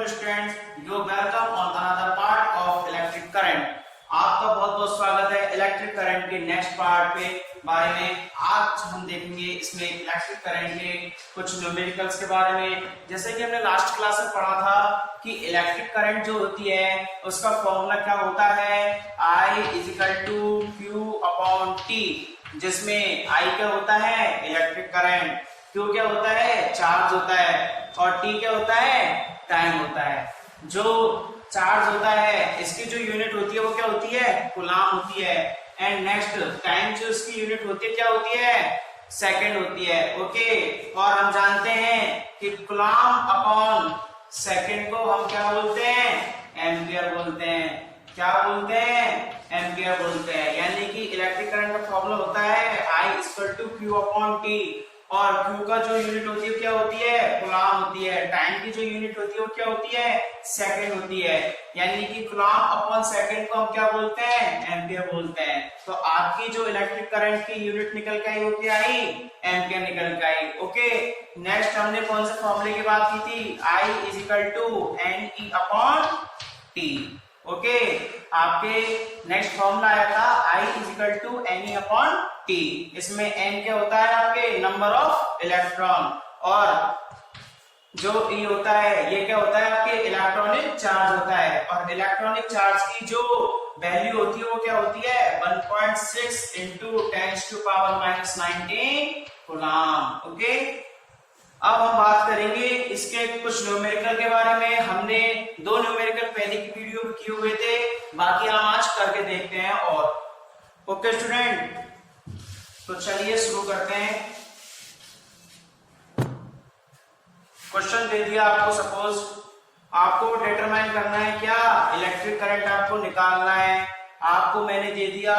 students, you welcome on another part of electric current. आपका बहुत बहुत स्वागत है इलेक्ट्रिक करंट के नेक्स्ट पार्ट पे बारे में। आज हम देखेंगे इसमें इलेक्ट्रिक करंट के कुछ न्यूमेरिकल्स के बारे में। जैसे कि हमने लास्ट क्लास में पढ़ा था कि इलेक्ट्रिक करंट जो होती है उसका फॉर्मूला क्या होता है, I = Q/T, जिसमें I क्या होता है इलेक्ट्रिक करंट, Q क्या होता है चार्ज होता है और T क्या होता है टाइम होता है। जो चार्ज होता है इसकी जो यूनिट होती है वो क्या होती है कूलाम होती है, एंड नेक्स्ट टाइम जो इसकी यूनिट होती है क्या होती है सेकंड होती है। ओके, और हम जानते हैं कि कूलाम अपॉन सेकंड को हम क्या बोलते हैं एम्पियर बोलते हैं। क्या बोलते हैं एम्पियर बोलते हैं। यानी कि इलेक्ट्रिक करंट का फॉर्मूला होता है I = Q/T, और Q का जो यूनिट होती है क्या होती है कूलाम होती है, टाइम की जो यूनिट होती है वो क्या होती है सेकंड होती है। यानी कि कूलाम अपॉन सेकंड को हम क्या बोलते हैं एम्पियर बोलते हैं। तो आपकी जो इलेक्ट्रिक करंट की यूनिट निकल के आई वो क्या आई एम्पियर निकल के आई। ओके, नेक्स्ट हमने कौन से फॉर्मूले की बात की थी, I = NE/T। ओके, आपके नेक्स्ट फॉर्मूला आया था I = NE/T। इसमें N क्या होता है आपके नंबर ऑफ इलेक्ट्रॉन, और जो E होता है ये क्या होता है आपके इलेक्ट्रॉनिक चार्ज होता है। और इलेक्ट्रॉनिक चार्ज की जो वैल्यू होती है वो क्या होती है 1.6 × 10⁻⁻19 कूलाम। ओके, अब हम बात करेंगे इसके कुछ न्यूमेरिकल के बारे में। हमने दो न्यूमेरिकल पहले की वीडियो में किए हुए थे, बाकी हम आज करके देखते हैं। और ओके स्टूडेंट, तो चलिए शुरू करते हैं। क्वेश्चन दे दिया आपको, सपोज आपको डिटरमाइन करना है क्या इलेक्ट्रिक करंट आपको निकालना है। आपको मैंने दे दिया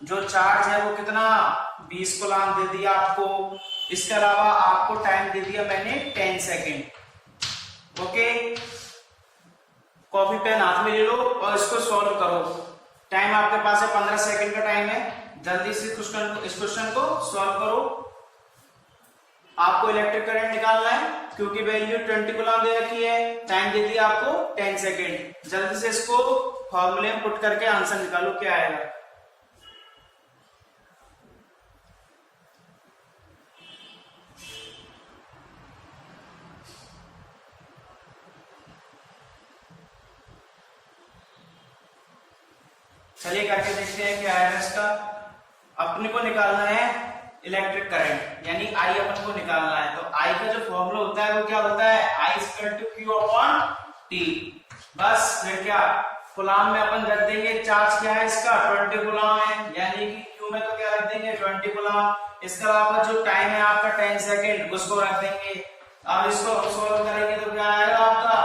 जो चार्ज है वो कितना 20 कूलाम दे दिया आपको। इसके अलावा आपको टाइम दे दिया मैंने 10 सेकेंड। ओके, कॉपी पेन हाथ में ले लो और इसको सॉल्व करो। टाइम आपके पास है 15 सेकेंड का टाइम है, जल्दी से इस क्वेश्चन को सॉल्व करो। आपको इलेक्ट्रिक करंट निकालना है क्योंकि वैल्यू 20 कूलाम दे रखी है, टाइम दे दिया आपको 10 सेकेंड। जल्दी से इसको फॉर्मूले में पुट करके आंसर निकालो क्या आएगा। चलिए करके देखते हैं क्या आएगा इसका। अपने को निकालना है इलेक्ट्रिक करंट, यानी I अपन को निकालना है। तो I का जो फॉर्मूला होता है वो क्या होता है I = Q/T। बस फिर क्या कूलाम में अपन रख देंगे, चार्ज क्या है इसका 20 कूलाम है, यानी कि Q में तो क्या रख देंगे 20 कूलाम। इसके अलावा जो टाइम है आपका 10 सेकेंड उसको रख देंगे। अब इसको हम सॉल्व करेंगे तो क्या आएगा आपका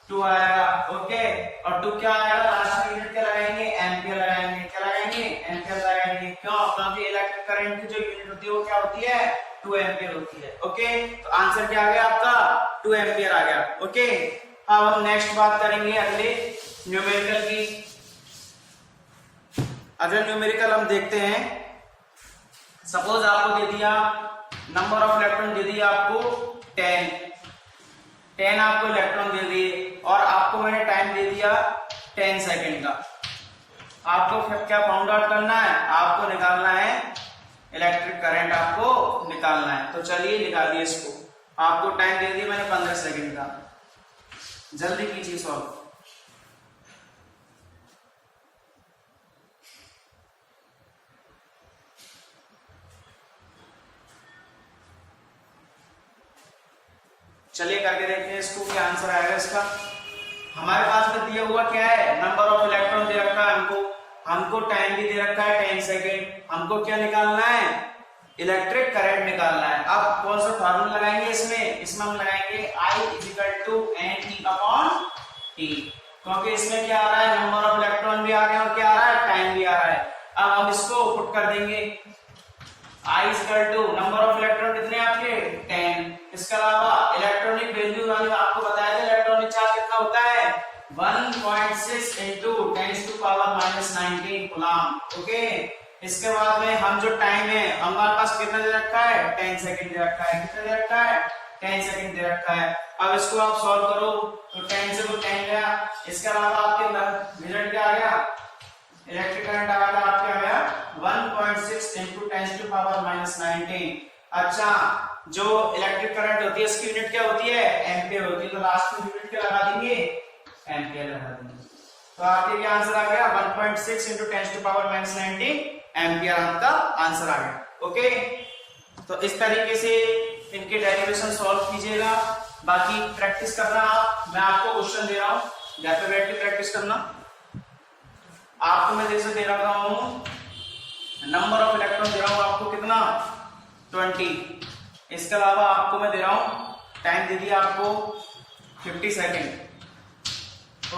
2 आएगा। ओके, और 2 क्या आएगा लास्ट में यूनिट क्या लगाएंगे एम्पियर लगाएंगे। क्या लगाएंगे एम्पियर लगाएंगे। क्यों, क्योंकि इलेक्ट्रिक करंट की जो यूनिट होती है वो क्या होती है 2 एम्पियर होती है। ओके, तो आंसर क्या आ गया आपका 2 एम्पियर आ गया। ओके, अब हम नेक्स्ट बात करेंगे अगले न्यूमेरिकल की। अगले न्यूमेरिकल हम देखते हैं। सपोज आपको दे दिया नंबर ऑफ इलेक्ट्रॉन दे दिया आपको 10 आपको इलेक्ट्रॉन दे दिए और आपको मैंने टाइम दे दिया 10 सेकेंड का। आपको फिर क्या फाउंड आउट करना है, आपको निकालना है इलेक्ट्रिक करंट, आपको निकालना है। तो चलिए निकालिए इसको। आपको टाइम दे दिया मैंने 15 सेकेंड का, जल्दी कीजिए सॉल्व। चलिए करके देखते हैं इसको क्या आंसर आएगा इसका। हमारे पास में दिया हुआ क्या है नंबर ऑफ इलेक्ट्रॉन दे रखा है हमको टाइम भी दे रखा है 10 सेकेंड। हमको क्या निकालना है इलेक्ट्रिक करंट निकालना है। अब कौन सा फार्मूला लगाएंगे इसमें हम लगाएंगे I = NE/T, क्योंकि इसमें क्या आ रहा है नंबर ऑफ इलेक्ट्रॉन भी आ रहे हैं और क्या आ रहा है टाइम भी आ रहा है। अब हम इसको पुट कर देंगे I = नंबर ऑफ इलेक्ट्रॉन कितने आपके 10। इसके अलावा इलेक्ट्रॉनिक वैल्यू आपको बताया था इलेक्ट्रॉनिक चार्ज कितना होता है 1.6 × 10⁻⁻19 कूलाम। ओके, इसके बाद में हम जो टाइम है हमारे पास कितना दे रखा है 10 सेकेंड दे रखा है। कितना दे रखा है 10 सेकेंड दे रखा है। अब इसको आप सॉल्व करो तो 10 इसके अलावा आपके रिजल्ट क्या आ गया, इलेक्ट्रिक करंट आ गया आपके आया 1.6 इंटू 10⁻⁻19। अच्छा, जो इलेक्ट्रिक करंट होती है इसकी यूनिट क्या होती है, एम्पियर होती है, तो लास्ट में यूनिट क्या लगा देंगे, एम्पियर लगा देंगे। तो आपके क्या आंसर आ गया 1.6 इंटू 10⁻⁻19 एम्पियर आपका आंसर आ गया। ओके, तो इस तरीके से इनके डेरिवेशन सॉल्व कीजिएगा, बाकी प्रैक्टिस करना आप, मैं आपको क्वेश्चन दे रहा हूं, घर पे बैठ के प्रैक्टिस करना। आपको मैं जैसे दे रहा हूं नंबर ऑफ इलेक्ट्रॉन दे रहा हूं आपको कितना 20। इसके अलावा आपको मैं दे रहा हूं टाइम दे दिया आपको 50 सेकेंड।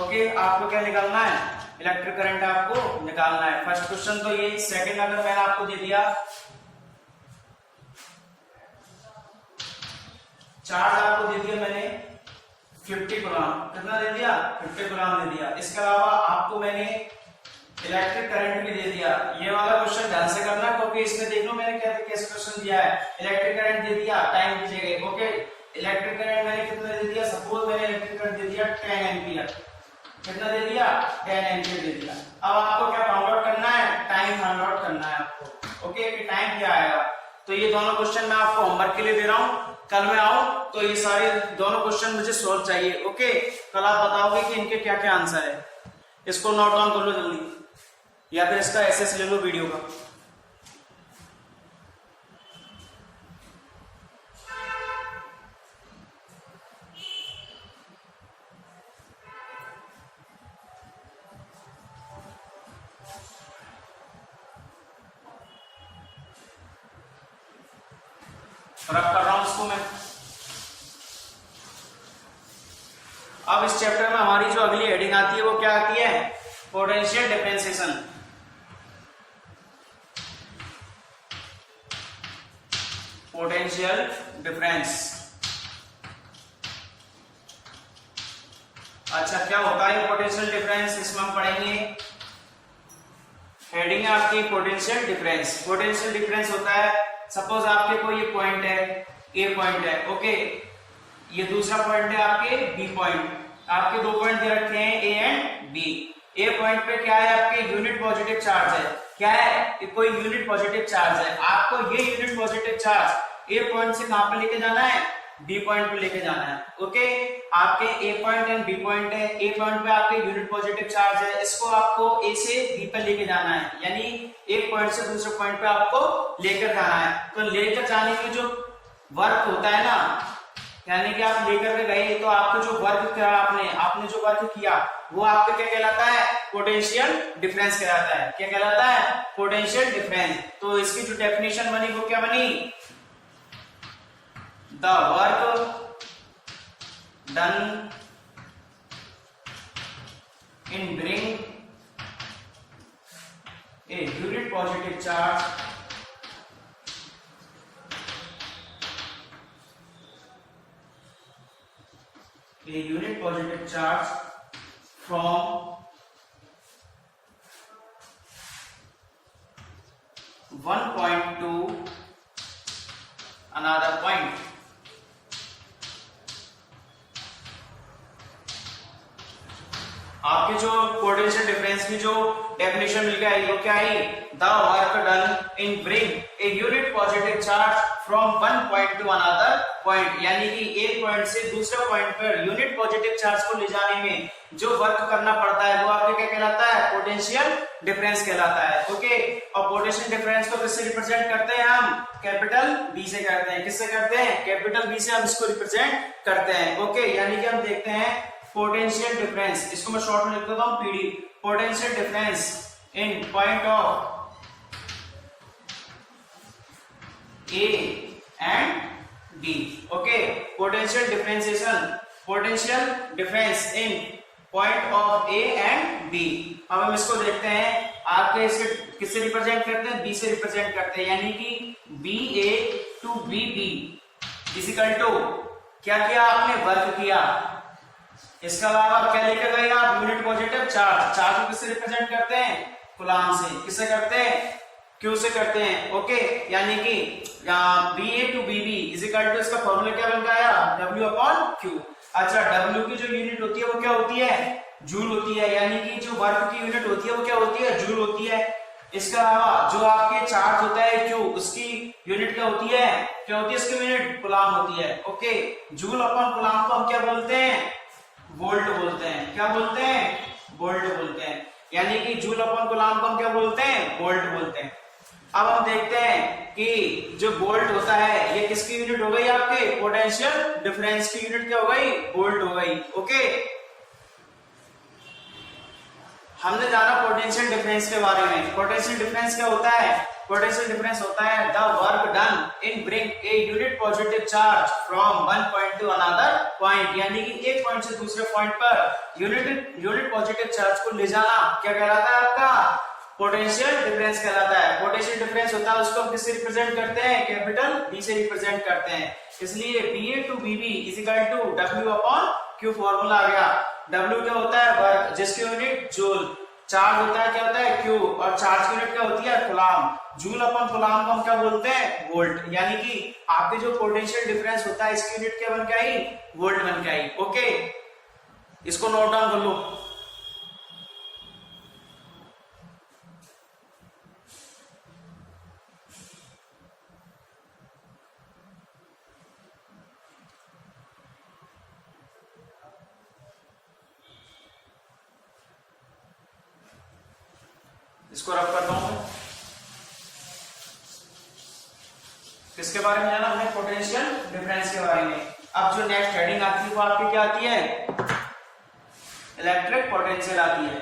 ओके, आपको क्या निकालना है, इलेक्ट्रिक करंट आपको निकालना है। फर्स्ट क्वेश्चन तो ये, सेकंड अगर मैंने आपको दे दिया चार्ज, आपको दे दिया मैंने 50 कूलम, कितना दे दिया 50 कूलम दे दिया। इसके अलावा आपको मैंने इलेक्ट्रिक करंट भी दे दिया। ये वाला क्वेश्चन ध्यान से करना, क्योंकि इसमें देख लो मैंने कैसे क्वेश्चन दिया है। इलेक्ट्रिक करंट दे दिया, टाइम दीजिएगा। ओके, इलेक्ट्रिक करंट मैंने कितना दे दिया, सपोज मैंने इलेक्ट्रिक करंट दे दिया 10 एम्पियर, कितना दे दिया 10 एम्पियर दे दिया। अब आपको क्या फाइंड आउट करना है, टाइम फाइंड आउट करना है आपको। ओके, कि टाइम क्या आएगा। तो ये दोनों क्वेश्चन मैं आपको होमवर्क के लिए दे रहा हूँ, कल मैं आऊं तो ये सारे दोनों क्वेश्चन मुझे सोल्व चाहिए। ओके, कल आप बताओगे कि इनके क्या क्या आंसर है, इसको नोट डाउन कर लो जल्दी, या फिर इसका एसएस ले लो वीडियो का। रब कर रहा हूं इसको मैं। अब इस चैप्टर में हमारी जो अगली हेडिंग आती है वो क्या आती है, पोटेंशियल डिफरेंशिएशन। Potential difference. अच्छा, क्या होता है पोटेंशियल डिफरेंस, इसमें हम पढ़ेंगे। हेडिंग है आपकी पोटेंशियल डिफरेंस। पोटेंशियल डिफरेंस होता है, सपोज आपके कोई ये पॉइंट है, ए पॉइंट है। ओके, ये दूसरा पॉइंट है आपके बी पॉइंट। आपके दो पॉइंट दे रखे हैं A and B. A point पे क्या है, आपके यूनिट पॉजिटिव चार्ज है। क्या है कि कोई यूनिट पॉजिटिव चार्ज है। आपको ये यूनिट पॉजिटिव चार्ज ए पॉइंट से कहां पे लेके जाना है, बी पॉइंट पे लेके जाना है। ओके, आपके ए पॉइंट एंड बी पॉइंट है। ए पॉइंट पे आपके यूनिट पॉजिटिव चार्ज है, इसको आपको ए से बी पे लेके जाना है, यानी एक पॉइंट से दूसरे पॉइंट पे आपको लेकर जाना है। तो लेकर जाने में जो वर्क होता है ना, यानी कि आप लेकर के गए तो आपको जो वर्क किया, आपने जो वर्क किया वो आपका क्या कहलाता है, पोटेंशियल डिफरेंस कहलाता है। क्या कहलाता है, पोटेंशियल डिफरेंस। तो इसकी जो डेफिनेशन बनी वो क्या बनी, the work done in bring a unit positive charge from one point to another point. आपके जो पोटेंशियल डिफरेंस की जो डेफिनेशन मिल गया वो क्या है, the work done in bring a unit positive charge from one point two another point, यानी कि एक पॉइंट से दूसरे point per unit positive charge को ले जाने में जो वर्क करना पड़ता है वो आपके क्या कहलाता है, पोटेंशियल डिफरेंस कहलाता है। ओके, और पोटेंशियल डिफरेंस को किससे रिप्रेजेंट करते हैं हम, कैपिटल बी से करते हैं। किससे करते हैं, कैपिटल बी से हम इसको रिप्रेजेंट करते हैं। ओके, यानी कि हम देखते हैं पोटेंशियल डिफरेंस, इसको मैं शॉर्ट में लिख देता हूं PD, potential difference in point of A and B. Okay, potential differentiation, potential difference in point of A and B. अब हम इसको देखते हैं, आपके इसे किससे रिप्रेजेंट करते हैं, बी से रिप्रेजेंट करते हैं, यानी कि B A to B B equal to क्या किया आपने, वर्क किया। इसके अलावा क्या लेकर गए आप, यूनिट पॉजिटिव चार्ज। चार्ज को किससे रिप्रेजेंट करते हैं, कूलॉम से। किससे करते हैं, क्यू से करते हैं। ओके, यानी कि B A to B B equal to, इसका फॉर्मूला क्या बन गया, डब्ल्यू अपॉन क्यू। अच्छा, डब्ल्यू की जो यूनिट होती है वो क्या होती है, जूल होती है, यानी कि जो वर्क की यूनिट होती है वो क्या होती है, जूल होती है। इसके अलावा जो आपके चार्ज होता है क्यू, उसकी यूनिट क्या होती है इसकी यूनिट, कूलाम होती है। ओके, जूल अपॉन कूलाम को हम क्या बोलते हैं, वोल्ट बोलते हैं। क्या बोलते हैं, वोल्ट बोलते हैं। यानी कि जूल अपॉन कूलाम को हम क्या बोलते हैं, वोल्ट बोलते हैं। अब हम देखते हैं कि जो वोल्ट होता है ये किसकी यूनिट हो गई, आपके पोटेंशियल डिफरेंस की यूनिट क्या हो गई, वोल्ट हो गई। ओके, हमने जाना पोटेंशियल डिफरेंस के बारे में। पोटेंशियल डिफरेंस क्या होता है, पोटेंशियल डिफरेंस होता है the work done in bring a unit positive charge from one point two another point, यानी कि एक पॉइंट से दूसरे point per unit positive charge को ले जाना क्या कहलाता है, आपका पोटेंशियल डिफरेंस कहलाता है। पोटेंशियल डिफरेंस होता है उसको हम किससे रिप्रेजेंट करते हैं, कैपिटल बी से रिप्रेजेंट करते हैं। इसलिए BA to BB is equal to W upon Q formula आ गया। W क्या होता है, वर्क, जिसकी यूनिट जूल, चार्ज होता है क्या होता है Q, और चार्ज की यूनिट क्या होती है, कूलाम। जूल अपॉन कूलाम को हम क्या बोलते हैं, वोल्ट। यानी कि आपके जो पोटेंशियल डिफरेंस होता है इसकी यूनिट क्या बन के आई, वोल्ट बन के आई। ओके, इसको नोट डाउन कर लो। इसको रब करता हूं। किसके बारे में जाना हमने, पोटेंशियल डिफरेंस के बारे में। अब जो नेक्स्ट हेडिंग आती है वो आपकी क्या आती है, इलेक्ट्रिक पोटेंशियल आती है।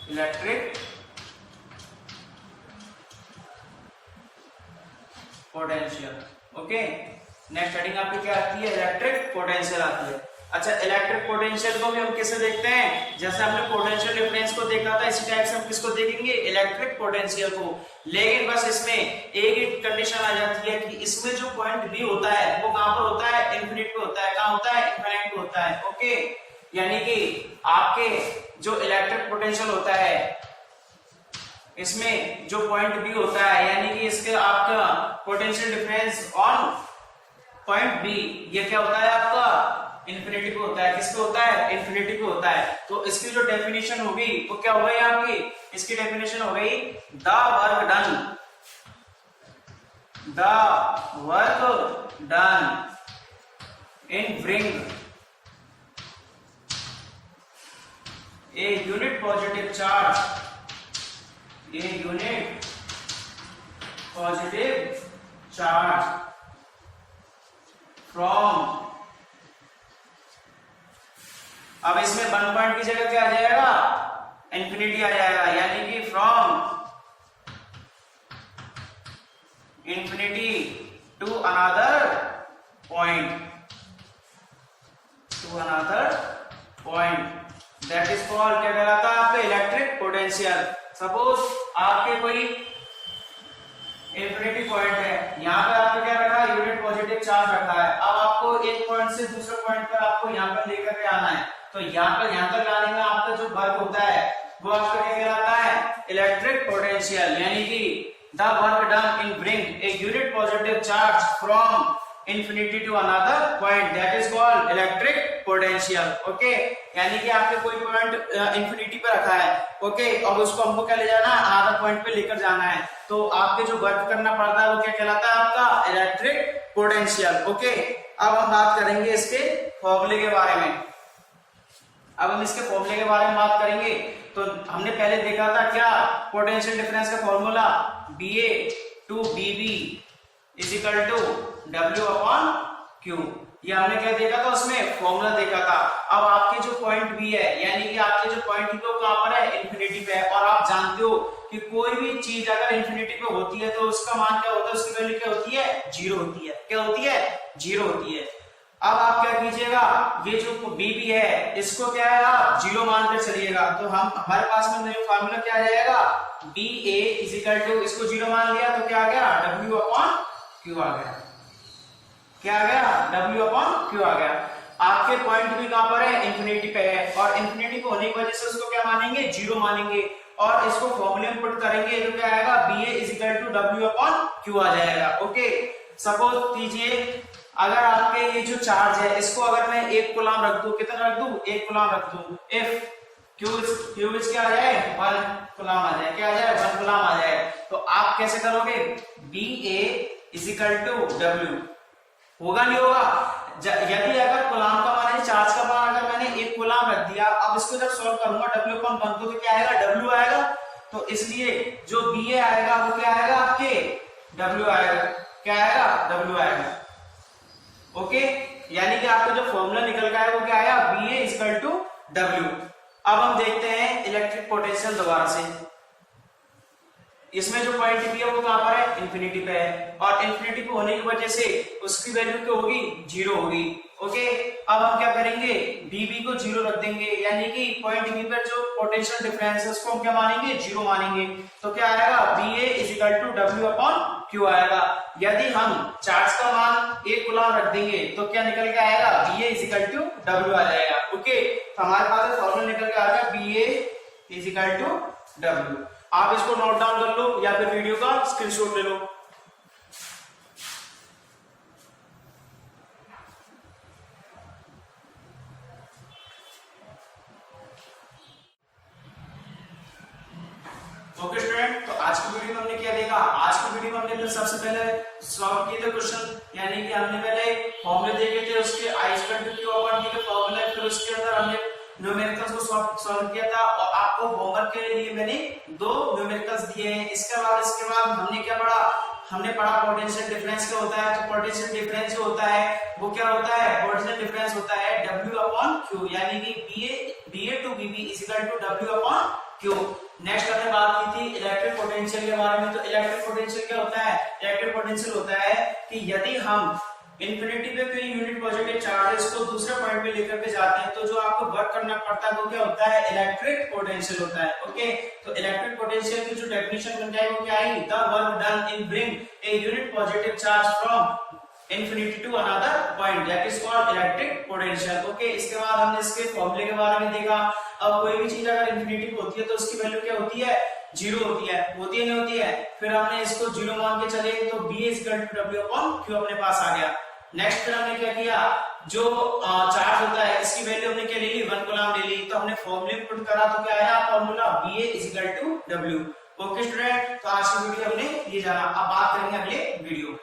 Electric potential. Okay, next heading आपकी क्या आती है, इलेक्ट्रिक पोटेंशियल आती है। अच्छा, इलेक्ट्रिक पोटेंशियल को भी हम किसे देखते हैं, जैसे हमने पोटेंशियल डिफरेंस को देखा था इसी टाइप से हम किसको देखेंगे, इलेक्ट्रिक पोटेंशियल को। लेकिन बस इसमें एक ही कंडीशन आ जाती है कि इसमें जो पॉइंट बी होता है वो कहां पर होता है, इन्फिनिट पे होता है। कहां होता है, इन्फिनिट पे होता है। ओके, यानी कि आपके जो इलेक्ट्रिक पोटेंशियल होता है इसमें जो पॉइंट बी होता है, यानी कि इसके आपका potential difference on point B, ये क्या होता है आपका, इन्फिनिटी पे होता है। किस पे होता है, इन्फिनिटी पे होता है। तो इसकी जो डेफिनेशन होगी वो क्या हो गई आपकी, इसकी डेफिनेशन हो गई the work done in bring a unit positive charge, from, अब इसमें वन पॉइंट की जगह क्या आ जाएगा, इन्फिनिटी आ जाएगा। यानी कि from infinity to another point, that is called, क्या कहलाता है आपका, इलेक्ट्रिक पोटेंशियल। सपोज आपके कोई इन्फिनिटी पॉइंट है, यहाँ पे आपने क्या रखा है, यूनिट पॉजिटिव चार्ज रखा है। अब आपको एक पॉइंट से दूसरे पॉइंट पर आपको यहाँ पर लेकर के आना है, तो यहाँ तक लाने में आपका जो वर्क होता है वो आपका क्या कहलाता है, इलेक्ट्रिक पोटेंशियल। यानी कि the work done in bring a unit positive charge from infinity to another point, that is called electric potential. Okay, यानी कि आपके कोई पॉइंट इन्फिनिटी पे रखा है, ओके, और उसको हमको क्या ले जाना है, अनदर पॉइंट पे लेकर जाना है, तो आपके जो वर्क करना पड़ता है वो क्या कहलाता है, आपका इलेक्ट्रिक पोटेंशियल। ओके, अब हम बात करेंगे इसके फॉर्मूले के बारे में। अब हम इसके फॉर्मूले के बारे में बात करेंगे तो हमने पहले देखा था क्या, पोटेंशियल डिफरेंस का formula BA to BB is equal to W upon Q। ये हमने क्या देखा था, उसमें फॉर्मूला देखा था। अब आपके जो पॉइंट B है, यानी कि आपके जो पॉइंट B कहां पर है, इन्फिनिटी पे है। और आप जानते हो कि कोई भी चीज अगर इन्फिनिटी पे होती है तो उसका मान क्या होता है, उसकी वैल्यू क्या होती है, जीरो होती है। क्या होती है, जीरो होती है। अब आप क्या कीजिएगा, ये जो BB है इसको क्या है, आप जीरो मानकर चलिएगा। तो हम हमारे पास में जो फार्मूला क्या आ जाएगा, BA इज इक्वल टू, इसको जीरो मान लिया तो क्या आ गया, W अपॉन Q आ गया। क्या आ गया, W अपॉन Q आ गया। आपके पॉइंट भी कहां पर है, इन्फिनिटी पे है, और इन्फिनिटी पे होने की वजह से उसको क्या मानेंगे, जीरो मानेंगे, और इसको फॉर्मूले में पुट करेंगे तो क्या आएगा, BA is equal to W upon Q आ जाएगा। ओके, सपोज कीजिए अगर आपके ये जो चार्ज है इसको अगर मैं 1 कूलम रख दूं, कितना रख दूं, 1 कूलम रख दूं, इफ क्यू क्या आ जाए 1 कूलम आ जाए, क्या आ जाए 1 कूलम आ जाए, तो आप कैसे करोगे, B A is equal to W, होगा नहीं होगा, यदि अगर कूलम का मान है, चार्ज का मान अगर मैंने 1 कूलम रख दिया, अब इसको जब सॉल्व करूंगा डब्ल्यू अपॉन 1 तो क्या आएगा, डब्ल्यू आएगा, तो इसलिए जो बी ए आएगा वो क्या आएगा आपके डब्ल्यू आएगा, क्या आएगा डब्ल्यू आएगा, ओके। यानी कि आपका जो फॉर्मूला निकल गया है वो क्या आया, B A equal to W. अब हम देखते हैं इलेक्ट्रिक पोटेंशियल दोबारा से, इसमें जो पॉइंट पी है वो कहां पर है, इंफिनिटी पे है, और इंफिनिटी पे होने की वजह से उसकी वैल्यू क्या होगी, जीरो होगी, ओके। अब हम क्या करेंगे, बीबी को जीरो रख देंगे, यानी कि पॉइंट बी पर जो पोटेंशियल डिफरेंस है उसको हम क्या मानेंगे, जीरो मानेंगे, तो क्या आएगा, B A is equal to W upon Q आएगा। यदि हम चार्ज का मान 1 कूलम रख देंगे तो क्या निकल के आएगा, B A is equal to W आ जाएगा, ओके। तो हमारे पास फॉर्मूला निकल के आ गया, B A is equal to W. आप इसको नोट डाउन कर लो या फिर वीडियो का स्क्रीनशॉट ले लो। ओके स्टूडेंट, तो आज की वीडियो में हमने क्या देखा, आज की वीडियो में हमने सबसे पहले सॉल्व किए थे क्वेश्चन, यानी कि हमने पहले फॉर्मूले देखे थे उसके I equal to Q upon T के फॉर्मूले, फिर उसके अंदर हमने न्यूमेरिकल्स को सॉल्व किया था, और आपको होमवर्क के लिए मैंने 2 न्यूमेरिकल्स दिए हैं। इसके बाद हमने क्या पढ़ा, हमने पढ़ा पोटेंशियल डिफरेंस क्या होता है, तो पोटेंशियल डिफरेंस जो होता है वो क्या होता है, पोटेंशियल डिफरेंस होता है W अपॉन Q, यानी कि BA to BB is equal to W upon Q। Next हमने बात की थी इलेक्ट्रिक पोटेंशियल के बारे में, तो इलेक्ट्रिक पोटेंशियल क्या होता है, इलेक्ट्रिक पोटेंशियल होता है कि यदि हम इंफिनिटी पे कोई यूनिट पॉजिटिव चार्ज को दूसरे पॉइंट पे लेकर के जाते हैं तो जो आपको वर्क करना पड़ता है वो क्या होता है, इलेक्ट्रिक पोटेंशियल होता है, ओके। तो इलेक्ट्रिक पोटेंशियल की जो डेफिनेशन बन जाएगी वो क्या आएगी, the work done in bring a unit positive charge from infinity to another point, that is called electric potential, okay. इसके बाद हमने इसके फॉर्मूले के बारे में देखा। अब कोई भी चीज अगर इंफिनिटी पे होती है तो उसकी वैल्यू क्या होती है, जीरो होती है, नहीं होती है। फिर हमने इसको जीरो मान के चले तो B is equal to W upon Q अपने पास आ गया। नेक्स्ट फिर हमने क्या किया, जो चार्ज होता है इसकी वैल्यू हमने क्या ले ली, 1 कूलम ले ली, तो हमने फॉर्मूले पुट करा तो क्या आया formula, B A is equal to W, okay student. तो आज की वीडियो हमने ये जाना, अब बात करेंगे अगले वीडियो।